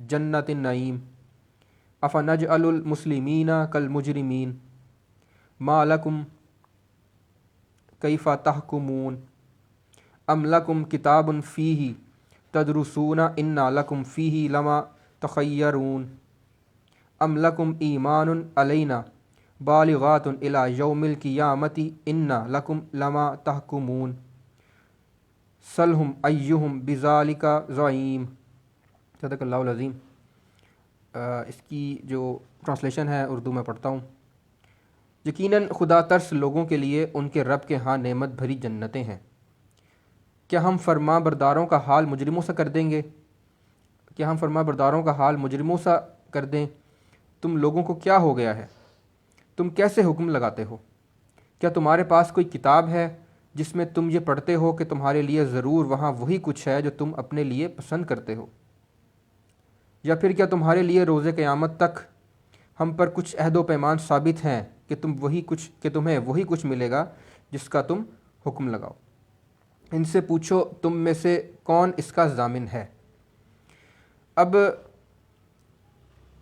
جنت النعیم افنجعل المسلمین کالمجرمین ما لکم کیف تحکمون ام لکم کتاب فیہ تدرسون انا لکم فیہ لما تخیرون ام لکم ایمان علینا بالغات الی یوم القیامت انا لکم لما تحکمون سلہم ایہم بذالک زعیم۔ صدق اللہ العظیم۔ اس کی جو ٹرانسلیشن ہے اردو میں پڑھتا ہوں۔ یقیناً خدا ترس لوگوں کے لیے ان کے رب کے ہاں نعمت بھری جنتیں ہیں۔ کیا ہم فرما برداروں کا حال مجرموں سا کر دیں گے؟ کیا ہم فرما برداروں کا حال مجرموں سا کر دیں؟ تم لوگوں کو کیا ہو گیا ہے؟ تم کیسے حکم لگاتے ہو؟ کیا تمہارے پاس کوئی کتاب ہے جس میں تم یہ پڑھتے ہو کہ تمہارے لیے ضرور وہاں وہی کچھ ہے جو تم اپنے لیے پسند کرتے ہو؟ یا پھر کیا تمہارے لیے روز قیامت تک ہم پر کچھ عہد و پیمان ثابت ہیں کہ تمہیں وہی کچھ ملے گا جس کا تم حکم لگاؤ؟ ان سے پوچھو تم میں سے کون اس کا ضامن ہے۔ اب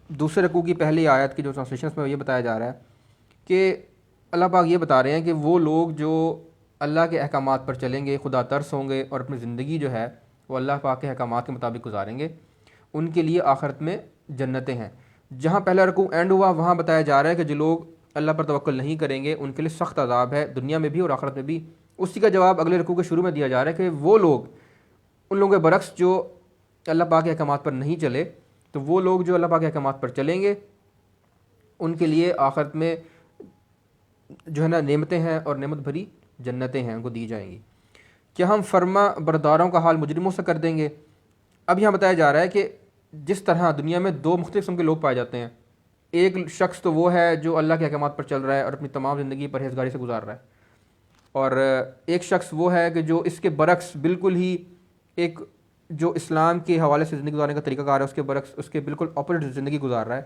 دوسرے رکوع کی پہلی آیت کی جو ٹرانسلیشن میں یہ بتایا جا رہا ہے کہ اللہ پاک یہ بتا رہے ہیں کہ وہ لوگ جو اللہ کے احکامات پر چلیں گے، خدا ترس ہوں گے اور اپنی زندگی جو ہے وہ اللہ پاک کے احکامات کے مطابق گزاریں گے، ان کے لیے آخرت میں جنتیں ہیں۔ جہاں پہلا رکوع اینڈ ہوا وہاں بتایا جا رہا ہے کہ جو لوگ اللہ پر توکل نہیں کریں گے ان کے لیے سخت عذاب ہے، دنیا میں بھی اور آخرت میں بھی۔ اسی کا جواب اگلے رکوع کے شروع میں دیا جا رہا ہے کہ وہ لوگ، ان لوگوں کے برعکس جو اللہ پاک کے احکامات پر نہیں چلے، تو وہ لوگ جو اللہ پاک کے احکامات پر چلیں گے ان کے لیے آخرت میں جو ہے نا نعمتیں ہیں اور نعمت بھری جنتیں ہیں، ان کو دی جائیں گی۔ کیا ہم فرما برداروں کا حال مجرموں سے کر دیں گے؟ اب یہاں بتایا جا رہا ہے کہ جس طرح دنیا میں دو مختلف قسم کے لوگ پائے جاتے ہیں، ایک شخص تو وہ ہے جو اللہ کے احکامات پر چل رہا ہے اور اپنی تمام زندگی پرہیزگاری سے گزار رہا ہے، اور ایک شخص وہ ہے کہ جو اس کے برعکس بالکل ہی ایک جو اسلام کے حوالے سے زندگی گزارنے کا طریقہ کار ہے اس کے برعکس اس کے بالکل اپوزٹ زندگی گزار رہا ہے،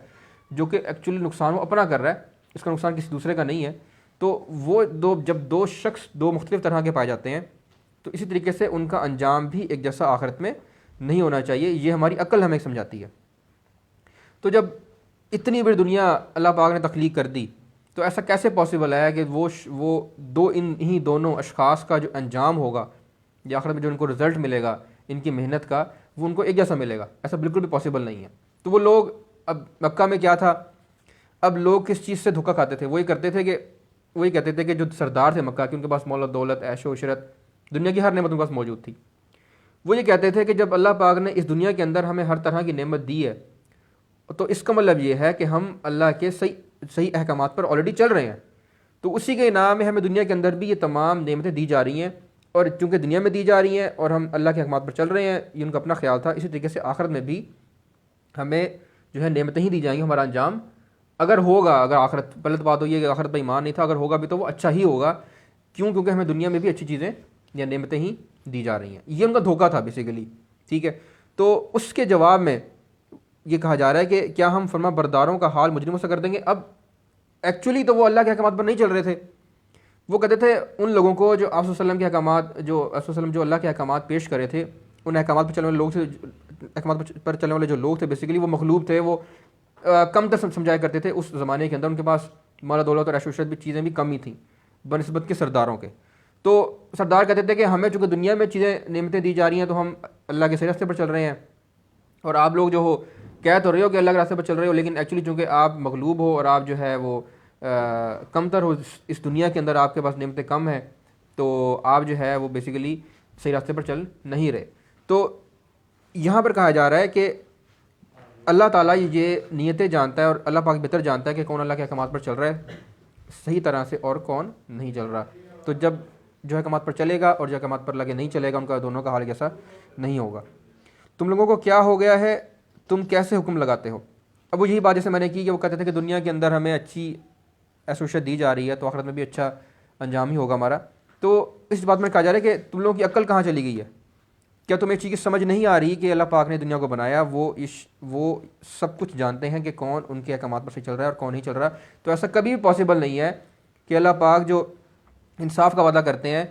جو کہ ایکچولی نقصان وہ اپنا کر رہا ہے، اس کا نقصان کسی دوسرے کا نہیں ہے۔ تو وہ جب دو شخص دو مختلف طرح کے پائے جاتے ہیں تو اسی طریقے سے ان کا انجام بھی ایک جیسا آخرت میں نہیں ہونا چاہیے، یہ ہماری عقل ہمیں سمجھاتی ہے۔ تو جب اتنی بڑی دنیا اللہ پاک نے تخلیق کر دی تو ایسا کیسے پاسبل ہے کہ وہ انہی دونوں اشخاص کا جو انجام ہوگا یا آخرت میں جو ان کو رزلٹ ملے گا ان کی محنت کا وہ ان کو ایک جیسا ملے گا؟ ایسا بالکل بھی پاسبل نہیں ہے۔ تو وہ لوگ، اب مکہ میں کیا تھا، اب لوگ کس چیز سے دھوکہ کھاتے تھے؟ وہی کہتے تھے کہ جو سردار تھے مکہ کے ان کے پاس مال و دولت، عیش و عشرت، دنیا کی ہر نعمت ان کے پاس موجود تھی۔ وہ یہ کہتے تھے کہ جب اللہ پاک نے اس دنیا کے اندر ہمیں ہر طرح کی نعمت دی ہے تو اس کا مطلب یہ ہے کہ ہم اللہ کے صحیح احکامات پر آلریڈی چل رہے ہیں، تو اسی کے انعام میں ہمیں دنیا کے اندر بھی یہ تمام نعمتیں دی جا رہی ہیں، اور چونکہ دنیا میں دی جا رہی ہیں اور ہم اللہ کے احکامات پر چل رہے ہیں، یہ ان کا اپنا خیال تھا۔ اسی طریقے سے آخرت میں بھی ہمیں جو ہے نعمتیں ہی دی جائیں گی، ہمارا انجام اگر آخرت، پہلے تو بات ہوئی ہے کہ آخرت پہ ایمان نہیں تھا، اگر ہوگا بھی تو وہ اچھا ہی ہوگا، کیونکہ ہمیں دنیا میں بھی اچھی چیزیں یا نعمتیں ہی دی جا رہی ہیں۔ یہ ان کا دھوکہ تھا بیسیکلی، ٹھیک ہے۔ تو اس کے جواب میں یہ کہا جا رہا ہے کہ کیا ہم فرما برداروں کا حال مجرموں سے کر دیں گے؟ اب ایکچولی تو وہ اللہ کے احکامات پر نہیں چل رہے تھے، وہ کہتے تھے ان لوگوں کو جو آپ صلی اللہ علیہ وسلم کے احکامات، جو اللہ کے احکامات پیش کرے تھے، ان احکامات پر چلنے والے لوگ تھے، احکامات پر چلنے والے جو لوگ تھے بیسیکلی وہ مغلوب تھے، وہ کم تر سمجھایا کرتے تھے اس زمانے کے اندر، ان کے پاس مال و دولت اور عیش و عشرت بھی چیزیں بھی کم ہی تھیں بنسبت کے سرداروں کے۔ تو سردار کہتے تھے کہ ہمیں چونکہ دنیا میں چیزیں نعمتیں دی جا رہی ہیں تو ہم اللہ کے صحیح راستے پر چل رہے ہیں، اور آپ لوگ جو ہو کہہ تو رہے ہو کہ اللہ کے راستے پر چل رہے ہو، لیکن ایکچولی چونکہ آپ مغلوب ہو اور آپ جو ہے وہ کم تر ہو، اس دنیا کے اندر آپ کے پاس نعمتیں کم ہیں، تو آپ جو ہے وہ بیسیکلی صحیح راستے پر چل نہیں رہے۔ تو یہاں پر کہا جا رہا ہے کہ اللہ تعالیٰ یہ نیتیں جانتا ہے اور اللہ پاک بہتر جانتا ہے کہ کون اللہ کے احکامات پر چل رہا ہے صحیح طرح سے اور کون نہیں چل رہا۔ تو جب جو احکامات پر چلے گا اور جو احکامات پر لگے نہیں چلے گا، ان کا دونوں کا حال کیسا نہیں ہوگا۔ تم لوگوں کو کیا ہو گیا ہے، تم کیسے حکم لگاتے ہو؟ اب وہ یہی بات جیسے میں نے کی کہ وہ کہتے تھے کہ دنیا کے اندر ہمیں اچھی ایسوشیت دی جا رہی ہے تو آخرت میں بھی اچھا انجام ہی ہوگا ہمارا۔ تو اس بات میں کہا جا رہا ہے کہ تم لوگوں کی عقل کہاں چلی گئی ہے؟ کیا تمہیں چیز کی سمجھ نہیں آ رہی کہ اللہ پاک نے دنیا کو بنایا، وہ سب کچھ جانتے ہیں کہ کون ان کے احکامات پر صحیح چل رہا ہے اور کون نہیں چل رہا۔ تو ایسا کبھی بھی پاسبل نہیں ہے کہ اللہ پاک جو انصاف کا وعدہ کرتے ہیں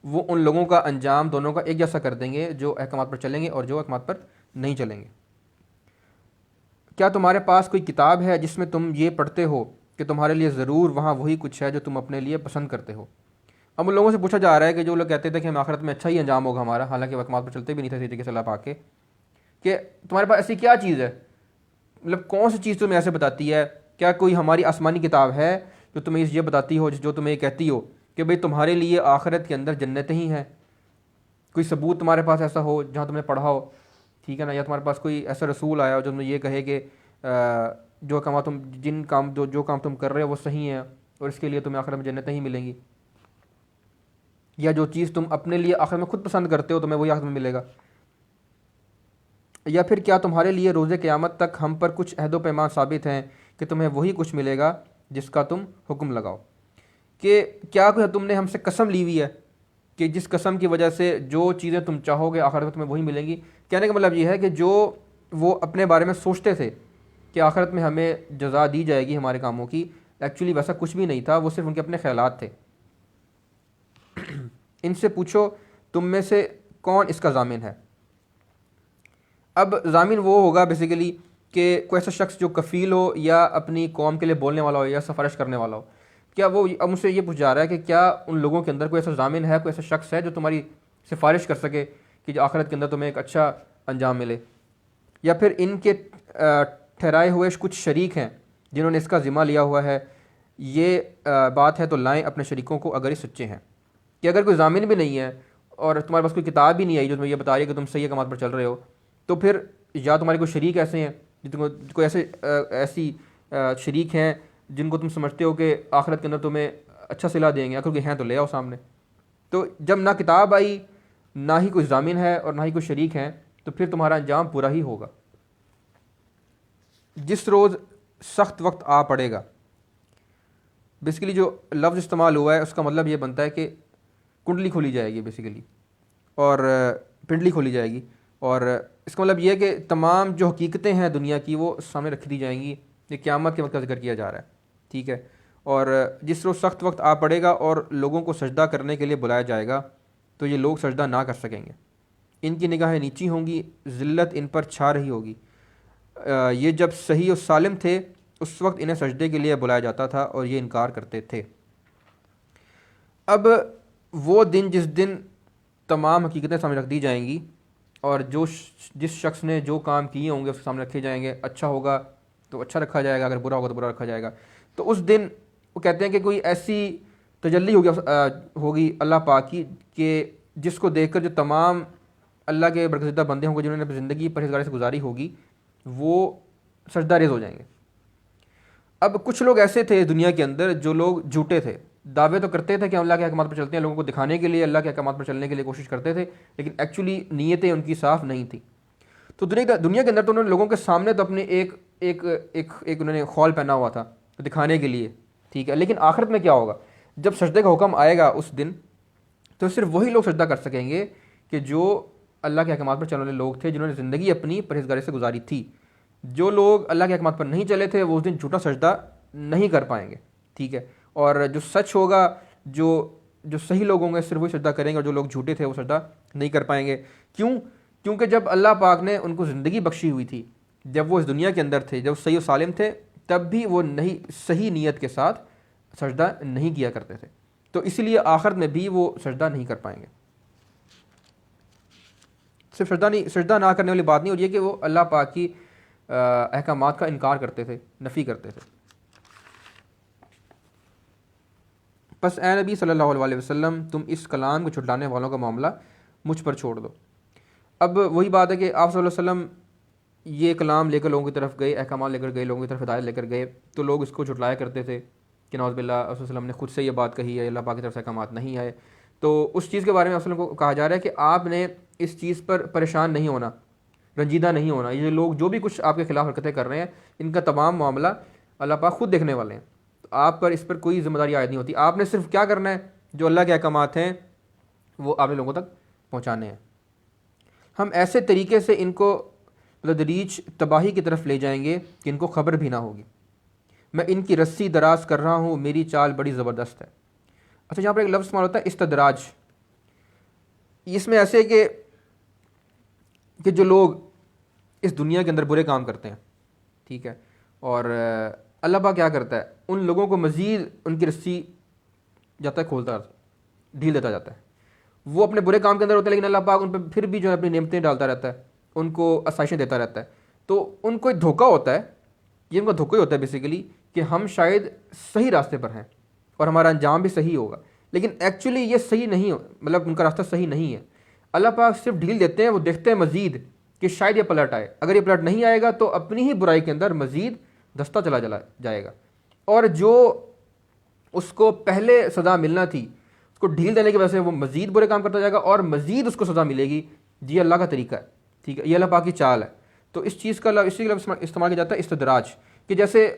وہ ان لوگوں کا انجام دونوں کا ایک جیسا کر دیں گے جو احکامات پر چلیں گے اور جو احکامات پر نہیں چلیں گے۔ کیا تمہارے پاس کوئی کتاب ہے جس میں تم یہ پڑھتے ہو کہ تمہارے لیے ضرور وہاں وہی کچھ ہے جو تم اپنے لیے پسند کرتے ہو؟ اب ان لوگوں سے پوچھا جا رہا ہے کہ جو لوگ کہتے تھے کہ ہم آخرت میں اچھا ہی انجام ہوگا ہمارا، حالانکہ وہ احکامات پر چلتے بھی نہیں تھے اسی طریقے سے اللہ پاک کے، کہ تمہارے پاس ایسی کیا چیز ہے، مطلب کون سی چیز تمہیں ایسے بتاتی ہے؟ کیا کوئی ہماری آسمانی کتاب ہے جو تمہیں یہ بتاتی ہو، جو تمہیں یہ کہتی ہو کہ بھئی تمہارے لیے آخرت کے اندر جنتیں ہی ہیں؟ کوئی ثبوت تمہارے پاس ایسا ہو جہاں تم نے پڑھا ہو، ٹھیک ہے نا، یا تمہارے پاس کوئی ایسا رسول آیا ہو جو تمہیں یہ کہے کہ جو کام تم جو کام تم کر رہے ہو وہ صحیح ہے اور اس کے لیے تمہیں آخرت میں جنتیں ہی ملیں گی، یا جو چیز تم اپنے لیے آخرت میں خود پسند کرتے ہو تمہیں وہی آخرت میں ملے گا؟ یا پھر کیا تمہارے لیے روز قیامت تک ہم پر کچھ عہد و پیمان ثابت ہیں کہ تمہیں وہی کچھ ملے گا جس کا تم حکم لگاؤ؟ کہ کیا کوئی تم نے ہم سے قسم لی ہوئی ہے کہ جس قسم کی وجہ سے جو چیزیں تم چاہو گے آخرت میں تمہیں وہی ملیں گی؟ کہنے کا مطلب یہ ہے کہ جو وہ اپنے بارے میں سوچتے تھے کہ آخرت میں ہمیں جزا دی جائے گی ہمارے کاموں کی، ایکچولی ویسا کچھ بھی نہیں تھا، وہ صرف ان کے اپنے خیالات تھے۔ ان سے پوچھو تم میں سے کون اس کا ضامن ہے؟ اب ضامن وہ ہوگا بیسیکلی کہ کوئی ایسا شخص جو کفیل ہو یا اپنی قوم کے لیے بولنے والا ہو یا سفارش کرنے والا ہو۔ کیا وہ اب مجھ سے یہ پوچھ جا رہا ہے کہ کیا ان لوگوں کے اندر کوئی ایسا ضامن ہے، کوئی ایسا شخص ہے جو تمہاری سفارش کر سکے کہ جو آخرت کے اندر تمہیں ایک اچھا انجام ملے؟ یا پھر ان کے ٹھہرائے ہوئے کچھ شریک ہیں جنہوں نے اس کا ذمہ لیا ہوا ہے، یہ بات ہے تو لائیں اپنے شریکوں کو اگر یہ سچے ہیں۔ کہ اگر کوئی ضامن بھی نہیں ہے اور تمہارے پاس کوئی کتاب بھی نہیں آئی جو تمہیں یہ بتا رہی ہے کہ تم صحیح کامات پر چل رہے ہو، تو پھر یا تمہارے کوئی شریک ایسے ہیں کوئی ایسی شریک ہیں جن کو تم سمجھتے ہو کہ آخرت کے اندر تمہیں اچھا صلہ دیں گے، اگر کوئی ہیں تو لے آؤ سامنے۔ تو جب نہ کتاب آئی، نہ ہی کوئی ضامن ہے اور نہ ہی کوئی شریک ہیں، تو پھر تمہارا انجام برا ہی ہوگا۔ جس روز سخت وقت آ پڑے گا، بیسیکلی جو لفظ استعمال ہوا ہے اس کا مطلب یہ بنتا ہے کہ کنڈلی کھولی جائے گی بیسیکلی، اور پنڈلی کھولی جائے گی، اور اس کا مطلب یہ ہے کہ تمام جو حقیقتیں ہیں دنیا کی وہ سامنے رکھ دی جائیں گی۔ یہ قیامت کے وقت کا ذکر کیا جا رہا ہے، ٹھیک ہے۔ اور جس روز سخت وقت آ پڑے گا اور لوگوں کو سجدہ کرنے کے لیے بلایا جائے گا تو یہ لوگ سجدہ نہ کر سکیں گے، ان کی نگاہیں نیچی ہوں گی، ذلت ان پر چھا رہی ہوگی۔ یہ جب صحیح و سالم تھے اس وقت انہیں سجدے کے لیے بلایا جاتا تھا اور یہ انکار کرتے تھے۔ اب وہ دن جس دن تمام حقیقتیں سامنے رکھ دی جائیں گی اور جس شخص نے جو کام کیے ہوں گے اس کے سامنے رکھے جائیں گے، اچھا ہوگا تو اچھا رکھا جائے گا، اگر برا ہوگا تو برا رکھا جائے گا۔ تو اس دن وہ کہتے ہیں کہ کوئی ایسی تجلی ہوگی اللہ پاک کی کہ جس کو دیکھ کر جو تمام اللہ کے برگزیدہ بندے ہوں گے جنہوں نے اپنی زندگی پرہیزگاری سے گزاری ہوگی وہ سجدہ ریز ہو جائیں گے۔ اب کچھ لوگ ایسے تھے دنیا کے اندر جو لوگ جھوٹے تھے، دعوے تو کرتے تھے کہ اللہ کے احکامات پر چلتے ہیں، لوگوں کو دکھانے کے لیے اللہ کے احکامات پر چلنے کے لیے کوشش کرتے تھے، لیکن ایکچولی نیتیں ان کی صاف نہیں تھیں۔ تو دنیا کے اندر تو انہوں نے لوگوں کے سامنے تو اپنے ایک انہوں نے خول پہنا ہوا تھا دکھانے کے لیے، ٹھیک ہے، لیکن آخرت میں کیا ہوگا؟ جب سجدے کا حکم آئے گا اس دن تو صرف وہی لوگ سجدہ کر سکیں گے کہ جو اللہ کے احکامات پر چلنے والے لوگ تھے، جنہوں نے زندگی اپنی پرہیزگاری سے گزاری تھی۔ جو لوگ اللہ کے احکامات پر نہیں چلے تھے وہ اس دن جھوٹا سجدہ نہیں کر پائیں گے، ٹھیک ہے۔ اور جو سچ ہوگا، جو صحیح لوگ ہوں گے صرف وہی سجدہ کریں گے، اور جو لوگ جھوٹے تھے وہ سجدہ نہیں کر پائیں گے۔ کیونکہ جب اللہ پاک نے ان کو زندگی بخشی ہوئی تھی، جب وہ اس دنیا کے اندر تھے، جب صحیح و سالم تھے، تب بھی وہ نہیں صحیح نیت کے ساتھ سجدہ نہیں کیا کرتے تھے، تو اسی لیے آخرت میں بھی وہ سجدہ نہیں کر پائیں گے۔ صرف سجدہ نہ کرنے والی بات نہیں ہوتی ہے کہ وہ اللہ پاک کی احکامات کا انکار کرتے تھے، نفی کرتے تھے۔ پس اے نبی صلی اللہ علیہ وسلم، تم اس کلام کو چھٹلانے والوں کا معاملہ مجھ پر چھوڑ دو۔ اب وہی بات ہے کہ آپ صلی اللہ علیہ وسلم یہ کلام لے کر لوگوں کی طرف گئے، احکامات لے کر گئے، لوگوں کی طرف ہدایت لے کر گئے، تو لوگ اس کو جھٹلایا کرتے تھے کہ نعوذ باللہ آپ صلی اللہ علیہ وسلم نے خود سے یہ بات کہی ہے، اللہ پاک کی طرف سے احکامات نہیں ہے۔ تو اس چیز کے بارے میں آپ صلی اللہ علیہ وسلم کو کہا جا رہا ہے کہ آپ نے اس چیز پر پریشان نہیں ہونا، رنجیدہ نہیں ہونا۔ یہ لوگ جو بھی کچھ آپ کے خلاف حرکتیں کر رہے ہیں ان کا تمام معاملہ اللہ پاک خود دیکھنے والے ہیں، تو آپ پر اس پر کوئی ذمہ داری عائد نہیں ہوتی۔ آپ نے صرف کیا کرنا ہے، جو اللہ کے احکامات ہیں وہ آپ نے لوگوں تک پہنچانے ہیں۔ ہم ایسے طریقے سے ان کو تدریج تباہی کی طرف لے جائیں گے کہ ان کو خبر بھی نہ ہوگی۔ میں ان کی رسی دراز کر رہا ہوں، میری چال بڑی زبردست ہے۔ اچھا، یہاں پر ایک لفظ استعمال ہوتا ہے استدراج، اس میں ایسے کہ جو لوگ اس دنیا کے اندر برے کام کرتے ہیں، ٹھیک ہے، اور اللہ پاک کیا کرتا ہے، ان لوگوں کو مزید ان کی رسی جاتا ہے کھولتا ڈھیل دیتا جاتا ہے. وہ اپنے برے کام کے اندر ہوتے ہیں لیکن اللہ پاک ان پہ پھر بھی جو ہے اپنی نعمتیں ڈالتا رہتا ہے، ان کو آسائشیں دیتا رہتا ہے. تو ان کو ایک دھوکہ ہوتا ہے، یہ ان کا دھوکہ ہی ہوتا ہے بیسیکلی، کہ ہم شاید صحیح راستے پر ہیں اور ہمارا انجام بھی صحیح ہوگا، لیکن ایکچولی یہ صحیح نہیں ہو، مطلب ان کا راستہ صحیح نہیں ہے. اللہ پاک صرف ڈھیل دیتے ہیں، وہ دیکھتے ہیں مزید کہ شاید یہ پلٹ آئے. اگر یہ پلٹ نہیں آئے گا تو اپنی ہی برائی کے اندر مزید دستہ چلا جائے گا، اور جو اس کو پہلے سزا ملنا تھی اس کو ڈھیل دینے کی وجہ سے وہ مزید برے کام کرتا جائے گا اور مزید اس کو سزا ملے گی. یہ اللہ کا طریقہ ہے، ٹھیک ہے، یہ اللہ پاک کی چال ہے. تو اس چیز کا اسی کے لفظ استعمال کیا جاتا ہے استدراج، کہ جیسے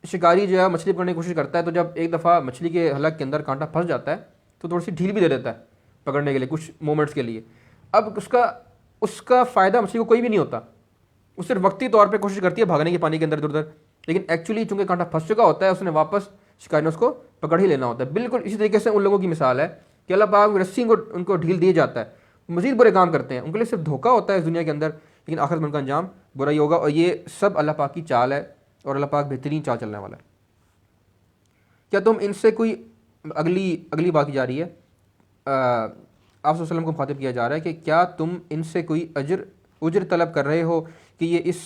شکاری جو ہے مچھلی پکڑنے کی کوشش کرتا ہے، تو جب ایک دفعہ مچھلی کے حلق کے اندر کانٹا پھنس جاتا ہے تو تھوڑی سی ڈھیل بھی دے دیتا ہے پکڑنے کے لیے کچھ مومنٹس کے لیے. اب اس کا فائدہ مچھلی کو کوئی بھی نہیں ہوتا، وہ صرف وقتی طور پہ کوشش کرتی ہے بھاگنے کے پانی کے اندر ادھر ادھر، لیکن ایکچولی چونکہ کانٹا پھنس چکا ہوتا ہے اس نے واپس شکاری نے اس کو پکڑ ہی لینا ہوتا ہے. بالکل اسی طریقے سے ان لوگوں کی مثال ہے کہ اللہ پاک رسی کو ان کو ڈھیل دیا جاتا ہے، مزید برے کام کرتے ہیں، ان کے لیے صرف دھوکہ ہوتا ہے اس دنیا کے اندر، لیکن آخرت میں ان کا انجام برا ہی ہوگا. اور یہ سب اللہ پاک کی چال ہے اور اللہ پاک بہترین چال چلنے والا ہے. کیا تم ان سے کوئی اگلی بات کی جا رہی ہے، آپ صلی اللہ علیہ وسلم کو مخاطب کیا جا رہا ہے کہ کیا تم ان سے کوئی اجر طلب کر رہے ہو کہ یہ اس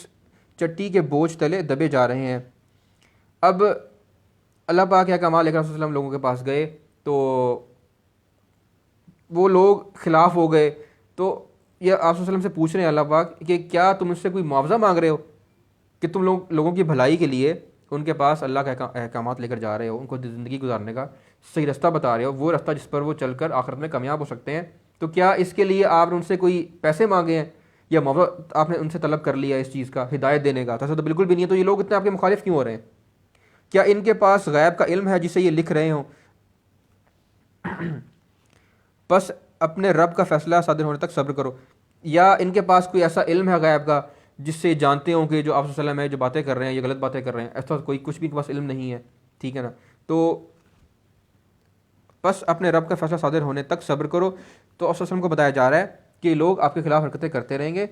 چٹی کے بوجھ تلے دبے جا رہے ہیں. اب اللہ پاک کے احکامات لے کر صلی اللہ علیہ وسلم لوگوں کے پاس گئے تو وہ لوگ خلاف ہو گئے، تو یہ آپ صلی اللہ علیہ وسلم سے پوچھ رہے ہیں اللہ پاک کہ کیا تم اس سے کوئی معاوضہ مانگ رہے ہو کہ تم لوگوں کی بھلائی کے لیے ان کے پاس اللہ کے احکامات لے کر جا رہے ہو، ان کو زندگی گزارنے کا صحیح رستہ بتا رہے ہو، وہ رستہ جس پر وہ چل کر آخرت میں کامیاب ہو سکتے ہیں. تو کیا اس کے لیے آپ نے ان سے کوئی پیسے مانگے ہیں یا معاوضہ آپ نے ان سے طلب کر لیا اس چیز کا، ہدایت دینے کا؟ تو بالکل بھی نہیں ہے. تو یہ لوگ اتنے آپ کے مخالف کیوں ہو رہے ہیں؟ کیا ان کے پاس غیب کا علم ہے جسے یہ لکھ رہے ہوں؟ بس اپنے رب کا فیصلہ صادر ہونے تک صبر کرو. یا ان کے پاس کوئی ایسا علم ہے غیب کا جس سے جانتے ہوں کہ جو آپ صلی اللہ علیہ وسلم ہے جو باتیں کر رہے ہیں یہ غلط باتیں کر رہے ہیں؟ ایسا کوئی کچھ بھی ان کے پاس علم نہیں ہے، ٹھیک ہے نا. تو بس اپنے رب کا فیصلہ صادر ہونے تک صبر کرو. تو آپ صلی اللہ علیہ وسلم کو بتایا جا رہا ہے کہ لوگ آپ کے خلاف حرکتیں کرتے رہیں گے،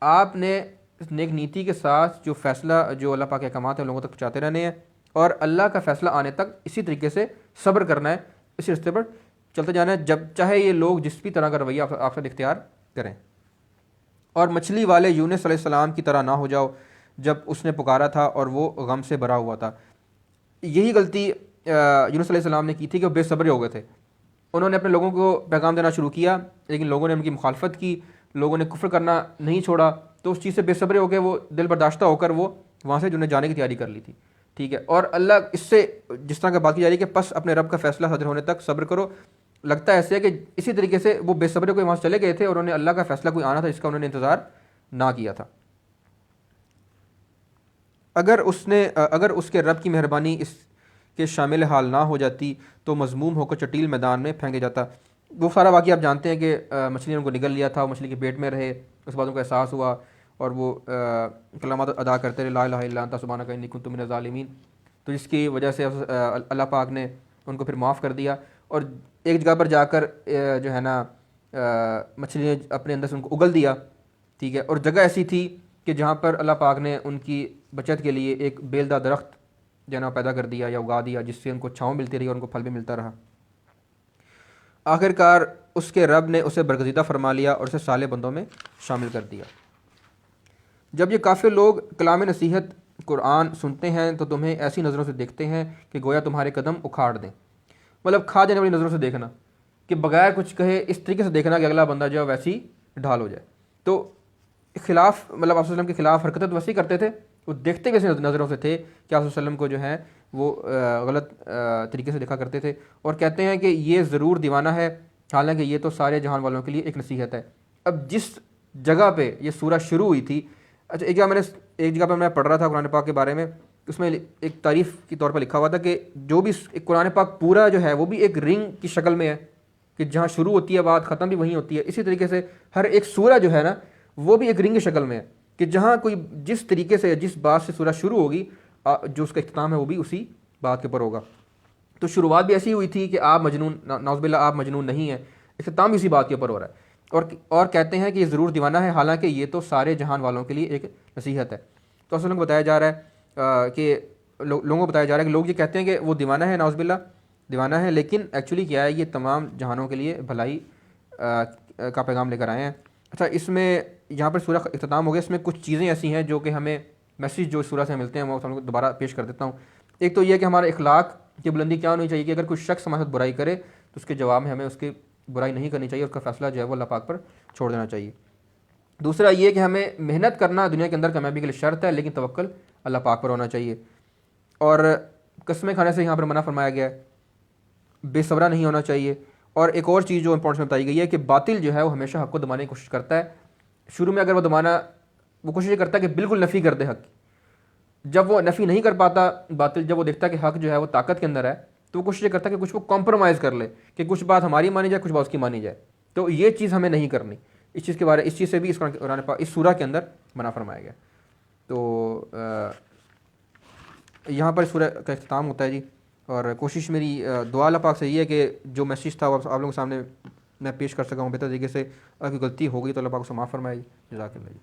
آپ نے نیک نیتی کے ساتھ جو فیصلہ جو اللہ پاک کے احکامات ہیں لوگوں تک پہنچاتے رہنے ہیں، اور اللہ کا فیصلہ آنے تک اسی طریقے سے صبر کرنا ہے، اسی راستے پر چلتے جانا ہے، جب چاہے یہ لوگ جس بھی طرح کا رویہ آپ سے اختیار کریں. اور مچھلی والے یونس علیہ السلام کی طرح نہ ہو جاؤ جب اس نے پکارا تھا اور وہ غم سے بھرا ہوا تھا. یہی غلطی یونس علیہ السلام نے کی تھی کہ وہ بے صبر ہو گئے تھے. انہوں نے اپنے لوگوں کو پیغام دینا شروع کیا لیکن لوگوں نے ان کی مخالفت کی، لوگوں نے کفر کرنا نہیں چھوڑا، تو اس چیز سے بے صبر ہو گئے، وہ دل برداشتہ ہو کر وہ وہاں سے جنہیں جانے کی تیاری کر لی تھی، ٹھیک ہے. اور اللہ اس سے جس طرح کا باقی جاری کہ پس اپنے رب کا فیصلہ صادر ہونے تک صبر کرو. لگتا ہے ایسے ہے کہ اسی طریقے سے وہ بے صبر ہو کے وہاں سے چلے گئے تھے اور انہوں نے اللہ کا فیصلہ کوئی آنا تھا جس کا انہوں نے انتظار نہ کیا تھا. اگر اس کے رب کی مہربانی اس کے شامل حال نہ ہو جاتی تو مذموم ہو کر چٹیل میدان میں پھینکے جاتا. وہ سارا واقعہ آپ جانتے ہیں کہ مچھلی نے ان کو نگل لیا تھا، وہ مچھلی کے پیٹ میں رہے، اس بعد ان کو احساس ہوا اور وہ کلمات ادا کرتے رہے، لا الہ الا انت سبحانک انی کنت من الظالمین. تو جس کی وجہ سے اللہ پاک نے ان کو پھر معاف کر دیا، اور ایک جگہ پر جا کر جو ہے نا مچھلی نے اپنے اندر سے ان کو اگل دیا، ٹھیک ہے. اور جگہ ایسی تھی کہ جہاں پر اللہ پاک نے ان کی بچت کے لیے ایک بیلدہ درخت جو ہے نا پیدا کر دیا یا اگا دیا، جس سے ان کو چھاؤں ملتی رہی اور ان کو پھل بھی ملتا رہا. آخر کار اس کے رب نے اسے برگزیدہ فرما لیا اور اسے صالح بندوں میں شامل کر دیا. جب یہ کافر لوگ کلام نصیحت قرآن سنتے ہیں تو تمہیں ایسی نظروں سے دیکھتے ہیں کہ گویا تمہارے قدم اکھاڑ دیں، مطلب کھا جانے والی نظروں سے دیکھنا، کہ بغیر کچھ کہے اس طریقے سے دیکھنا کہ اگلا بندہ جو ہے ویسی ڈھال ہو جائے. تو خلاف مطلب آپ صلی اللہ علیہ وسلم کے خلاف حرکتیں تو ویسے کرتے تھے، وہ دیکھتے بھی ایسی نظروں سے تھے کہ آپ صلی اللہ علیہ وسلم کو جو ہے وہ غلط طریقے سے دیکھا کرتے تھے. اور کہتے ہیں کہ یہ ضرور دیوانہ ہے، حالانکہ یہ تو سارے جہان والوں کے لیے ایک نصیحت ہے. اب جس جگہ پہ یہ سورہ شروع ہوئی تھی، اچھا ایک جگہ پہ میں پڑھ رہا تھا قرآن پاک کے بارے میں، اس میں ایک تعریف کی طور پر لکھا ہوا تھا کہ جو بھی قرآن پاک پورا جو ہے وہ بھی ایک رنگ کی شکل میں ہے، کہ جہاں شروع ہوتی ہے بات ختم بھی وہیں ہوتی ہے. اسی طریقے سے ہر ایک سورہ جو ہے نا وہ بھی ایک رنگ کی شکل میں ہے، کہ جہاں کوئی جس طریقے سے جس بات سے سورہ شروع ہوگی جو اس کا اختتام ہے وہ بھی اسی بات کے اوپر ہوگا. تو شروعات بھی ایسی ہوئی تھی کہ آپ مجنون، نعوذ باللہ آپ مجنون نہیں ہیں، اختتام بھی اسی بات کے اوپر ہو رہا ہے. اور کہتے ہیں کہ یہ ضرور دیوانہ ہے، حالانکہ یہ تو سارے جہان والوں کے لیے ایک نصیحت ہے. تو اصل کو بتایا جا رہا ہے کہ لوگوں کو بتایا جا رہا ہے کہ لوگ یہ کہتے ہیں کہ وہ دیوانہ ہے، نعوذ باللہ دیوانہ ہے، لیکن ایکچولی کیا ہے، یہ تمام جہانوں کے لیے بھلائی کا پیغام لے کر آئے ہیں۔ اچھا، اس میں یہاں پر سورہ اختتام ہو گیا، اس میں کچھ چیزیں ایسی ہیں جو کہ ہمیں میسیج جو سورہ سے ملتے ہیں، وہ ہم کو دوبارہ پیش کر دیتا ہوں۔ ایک تو یہ کہ ہمارا اخلاق کی بلندی کیا ہونی چاہیے کہ اگر کوئی شخص ہمارے ساتھ برائی کرے تو اس کے جواب میں ہمیں اس کی برائی نہیں کرنی چاہیے، اس کا فیصلہ جو ہے وہ اللہ پاک پر چھوڑ دینا چاہیے۔ دوسرا یہ کہ ہمیں محنت کرنا دنیا کے اندر کامیابی کے لیے شرط ہے، لیکن توکل اللہ پاک پر ہونا چاہیے۔ اور قسمیں کھانے سے یہاں پر منع فرمایا گیا ہے، بے صبرا نہیں ہونا چاہیے۔ اور ایک اور چیز جو امپورٹنس میں بتائی گئی ہے کہ باطل جو ہے وہ ہمیشہ حق کو دبانے کی کوشش کرتا ہے۔ شروع میں اگر وہ دبانا، وہ کوشش یہ کرتا ہے کہ بالکل نفی کر دے حق کی۔ جب وہ نفی نہیں کر پاتا باطل، جب وہ دیکھتا ہے کہ حق جو ہے وہ طاقت کے اندر ہے، تو وہ کوشش یہ کرتا ہے کہ کچھ وہ کمپرومائز کر لے، کہ کچھ بات ہماری مانی جائے، کچھ بات اس کی مانی جائے۔ تو یہ چیز ہمیں نہیں کرنی، اس چیز کے بارے، اس چیز سے بھی اس سورہ کے اندر منع فرمایا گیا۔ تو یہاں پر سورہ کا اختتام ہوتا ہے جی، اور کوشش میری دعا اللہ پاک سے یہ ہے کہ جو میسیج تھا وہ آپ لوگوں کے سامنے میں پیش کر سکا ہوں بہتر طریقے سے۔ اگر کوئی غلطی ہو گئی تو اللہ پاک اسے معاف فرمائے۔ جزاک اللہ جی۔